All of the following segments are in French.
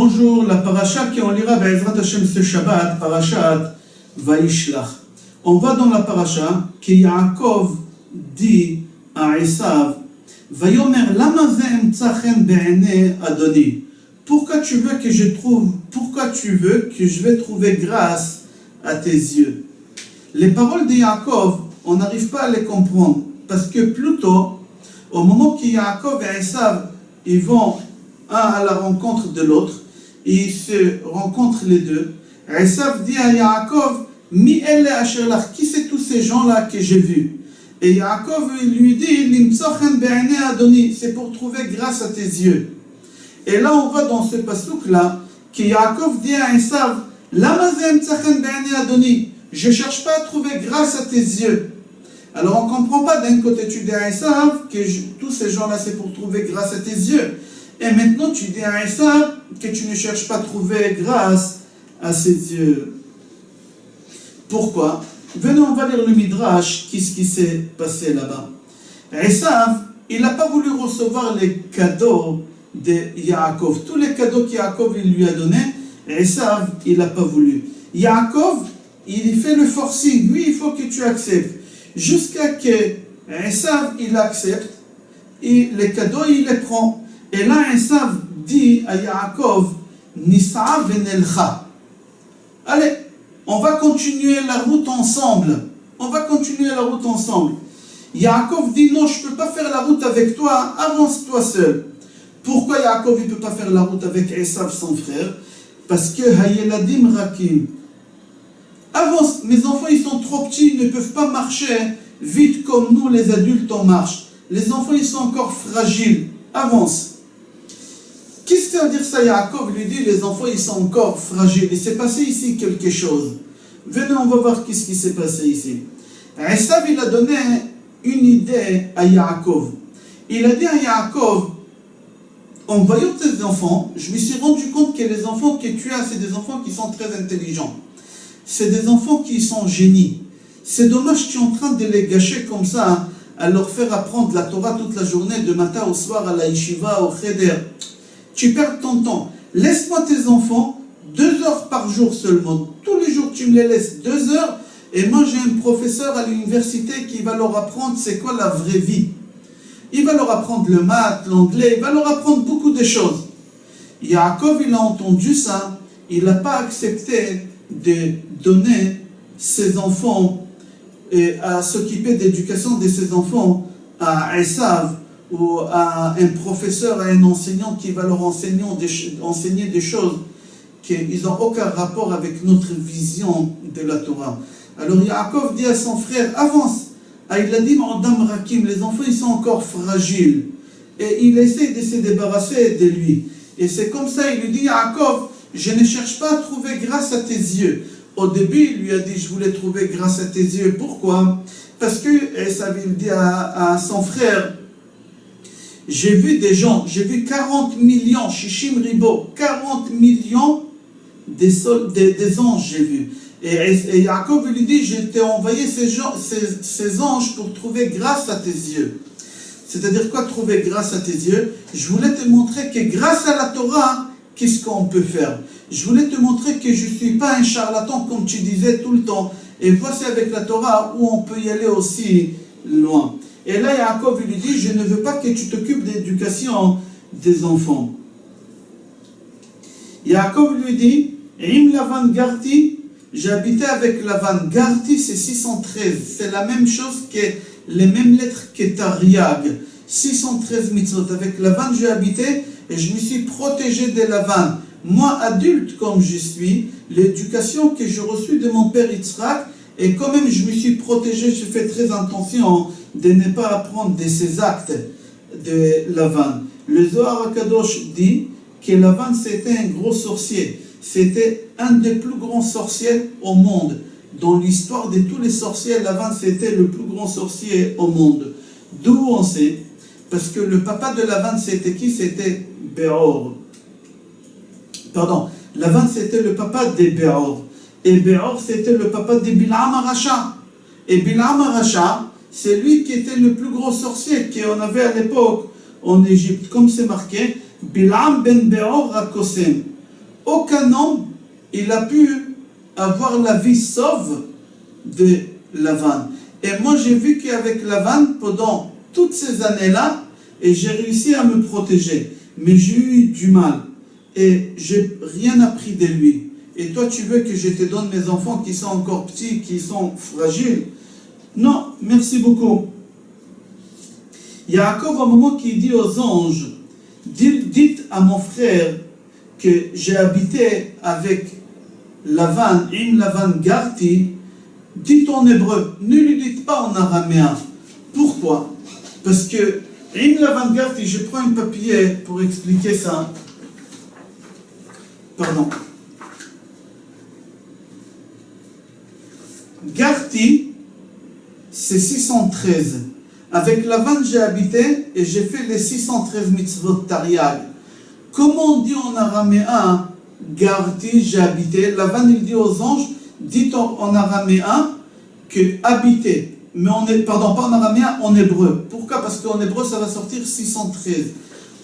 Bonjour, la paracha qu'on lira Be'ezrat Hashem ce Shabbat, parashat Vayishlach. On va dans la paracha que Yaakov dit à Esav, Vayomer lama ze emtsa chen be'enei Adoni. Pourquoi tu veux que je vais trouver grâce à tes yeux? Les paroles de Yaakov, on n'arrive pas à les comprendre parce que plutôt, au moment que Yaakov et Esav ils vont un à la rencontre de l'autre, ils se rencontrent les deux. Esav dit à Yaakov, Mi elle asherlach, qui c'est tous ces gens-là que j'ai vus? Et Yaakov lui dit, Limtsochen be'enei Adoni, c'est pour trouver grâce à tes yeux. Et là on voit dans ce passouk-là que Yaakov dit à Esav, Lama ze emtsochen be'enei Adoni, je ne cherche pas à trouver grâce à tes yeux. Alors on ne comprend pas, d'un côté tu dis à Esav que tous ces gens-là c'est pour trouver grâce à tes yeux. Et maintenant tu dis à Esav que tu ne cherches pas à trouver grâce à ses yeux. Pourquoi? Venez, on va lire le Midrash, qu'est-ce qui s'est passé là-bas. Esav, il n'a pas voulu recevoir les cadeaux de Yaakov. Tous les cadeaux qu'Yaakov lui a donnés, Esav, il n'a pas voulu. Yaakov, il fait le forcing, lui il faut que tu acceptes. Jusqu'à que Esav, il accepte, et les cadeaux, il les prend. Et là, Esav dit à Yaakov, Nisa venelcha. Allez, on va continuer la route ensemble. Yaakov dit, non, je ne peux pas faire la route avec toi, avance-toi seul. Pourquoi Yaakov ne peut pas faire la route avec Esav, son frère? Parce que Hayeladim Rakim. Avance, mes enfants, ils sont trop petits, ils ne peuvent pas marcher vite comme nous, les adultes, on marche. Les enfants, ils sont encore fragiles. Avance. Qu'est-ce que ça veut dire ça? Yaakov lui dit, les enfants, ils sont encore fragiles. Il s'est passé ici quelque chose. Venez, on va voir qu'est-ce qui s'est passé ici. Esav, il a donné une idée à Yaakov. Il a dit à Yaakov, en voyant tes enfants, je me suis rendu compte que les enfants que tu as, c'est des enfants qui sont très intelligents. C'est des enfants qui sont génies. C'est dommage que tu es en train de les gâcher comme ça, hein, à leur faire apprendre la Torah toute la journée, de matin au soir, à la yeshiva, au cheder. Tu perds ton temps. Laisse-moi tes enfants 2 heures par jour seulement. Tous les jours, tu me les laisses 2 heures. Et moi, j'ai un professeur à l'université qui va leur apprendre c'est quoi la vraie vie. Il va leur apprendre le maths, l'anglais, il va leur apprendre beaucoup de choses. Yaakov, il a entendu ça. Il n'a pas accepté de donner ses enfants et à s'occuper de l'éducation de ses enfants à Esav ou à un professeur, à un enseignant qui va leur enseigner des choses qui n'ont aucun rapport avec notre vision de la Torah. Alors Yaakov dit à son frère, avance. Il a dit, les enfants ils sont encore fragiles. Et il essaie de se débarrasser de lui. Et c'est comme ça, il lui dit, Yaakov, je ne cherche pas à trouver grâce à tes yeux. Au début, il lui a dit, je voulais trouver grâce à tes yeux. Pourquoi? Parce que, et ça il dit à son frère, j'ai vu des gens, j'ai vu 40 millions, Shishim Ribo, 40 millions des anges, j'ai vu. Et Yaakov lui dit, je t'ai envoyé ces anges pour trouver grâce à tes yeux. C'est-à-dire quoi, trouver grâce à tes yeux? Je voulais te montrer que grâce à la Torah, qu'est-ce qu'on peut faire? Je voulais te montrer que je ne suis pas un charlatan comme tu disais tout le temps. Et voici avec la Torah où on peut y aller aussi loin. Et là, Yaakov lui dit, je ne veux pas que tu t'occupes de l'éducation des enfants. Yaakov lui dit, Im Lavan Garti, j'habitais avec Lavan. Garti, c'est 613. C'est la même chose que les mêmes lettres que Tariag. 613 mitzvot. Avec Lavan, j'ai habité et je me suis protégé de Lavan. Moi, adulte comme je suis, l'éducation que j'ai reçue de mon père Yitzhak, et quand même je me suis protégé, je fais très attention de ne pas apprendre de ces actes de Lavan. Le Zohar HaKadosh dit que Lavan c'était un gros sorcier. C'était un des plus grands sorciers au monde. Dans l'histoire de tous les sorciers, Lavan c'était le plus grand sorcier au monde. D'où on sait? Parce que le papa de Lavan c'était qui? C'était Béor. Pardon, Lavan c'était le papa de Béor. Et Béor c'était le papa de Bilam Aracha. Et Bilam Aracha, c'est lui qui était le plus gros sorcier qu'on avait à l'époque en Égypte. Comme c'est marqué, Bilam ben Béor Rakosem. aucun homme il a pu avoir la vie sauve de Lavan. Et moi j'ai vu qu'avec Lavan, pendant toutes ces années-là, et j'ai réussi à me protéger. Mais j'ai eu du mal. Et j'ai rien appris de lui. Et toi tu veux que je te donne mes enfants qui sont encore petits, qui sont fragiles? Non, merci beaucoup. Yaakov, à un moment qui dit aux anges, dites à mon frère que j'ai habité avec Lavan, Im Lavan Garti, dites en hébreu, ne lui dites pas en araméen. Pourquoi? Parce que Im Lavan Garti, je prends un papier pour expliquer ça. Pardon. Garti, c'est 613. Avec Lavan, j'ai habité et j'ai fait les 613 mitzvot Tariag. Comment on dit en araméen Garti, j'ai habité? Lavan, il dit aux anges, dites en araméen que habiter. Mais pardon, pas en araméen, en hébreu. Pourquoi? Parce qu'en hébreu, ça va sortir 613.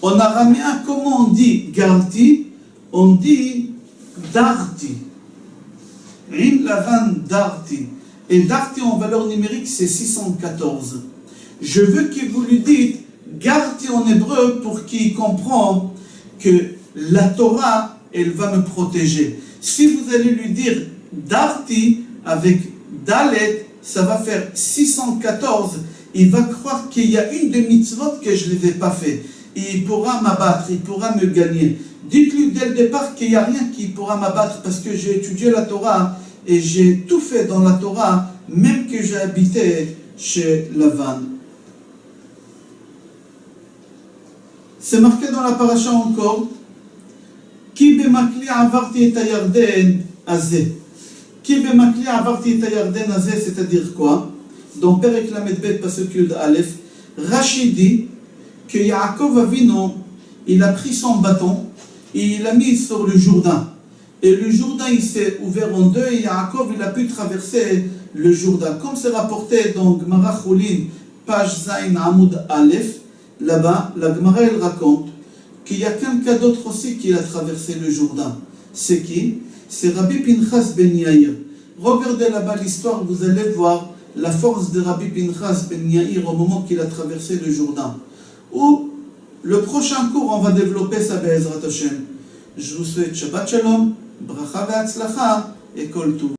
En araméen, comment on dit Garti? On dit Darti. Rim Lavan Darti. Et Darti en valeur numérique, c'est 614. Je veux que vous lui dites Garti en hébreu pour qu'il comprenne que la Torah, elle va me protéger. Si vous allez lui dire Darti avec Dalet, ça va faire 614. Il va croire qu'il y a une de mitzvot que je ne les ai pas fait. Et il pourra m'abattre, il pourra me gagner. Dites-lui dès le départ qu'il n'y a rien qui pourra m'abattre parce que j'ai étudié la Torah et j'ai tout fait dans la Torah, même que j'ai habité chez Lavan. C'est marqué dans la paracha encore. Ki bemakli avarti et ayarden azeh. Ki bemakli avarti et ayarden azeh, c'est-à-dire quoi? Dans Perek Lamed Bet Pasuk Yud Aleph, Rashi dit que Yaakov Avinu, il a pris son bâton et il l'a mis sur le Jourdain. Et le Jourdain, il s'est ouvert en deux et Yaakov, il a pu traverser le Jourdain. Comme c'est rapporté dans Gemara Choulin, page Zain Amoud Aleph, là-bas, la Gemara, elle raconte qu'il y a quelqu'un d'autre aussi qui a traversé le Jourdain. C'est qui? C'est Rabbi Pinchas ben Yair. Regardez là-bas l'histoire, vous allez voir la force de Rabbi Pinchas ben Yair au moment qu'il a traversé le Jourdain. Ou le prochain cours, on va développer ça, Be'ezrat Hashem. Je vous souhaite Shabbat Shalom, Bracha ve'Hatzlacha et Kol Tov.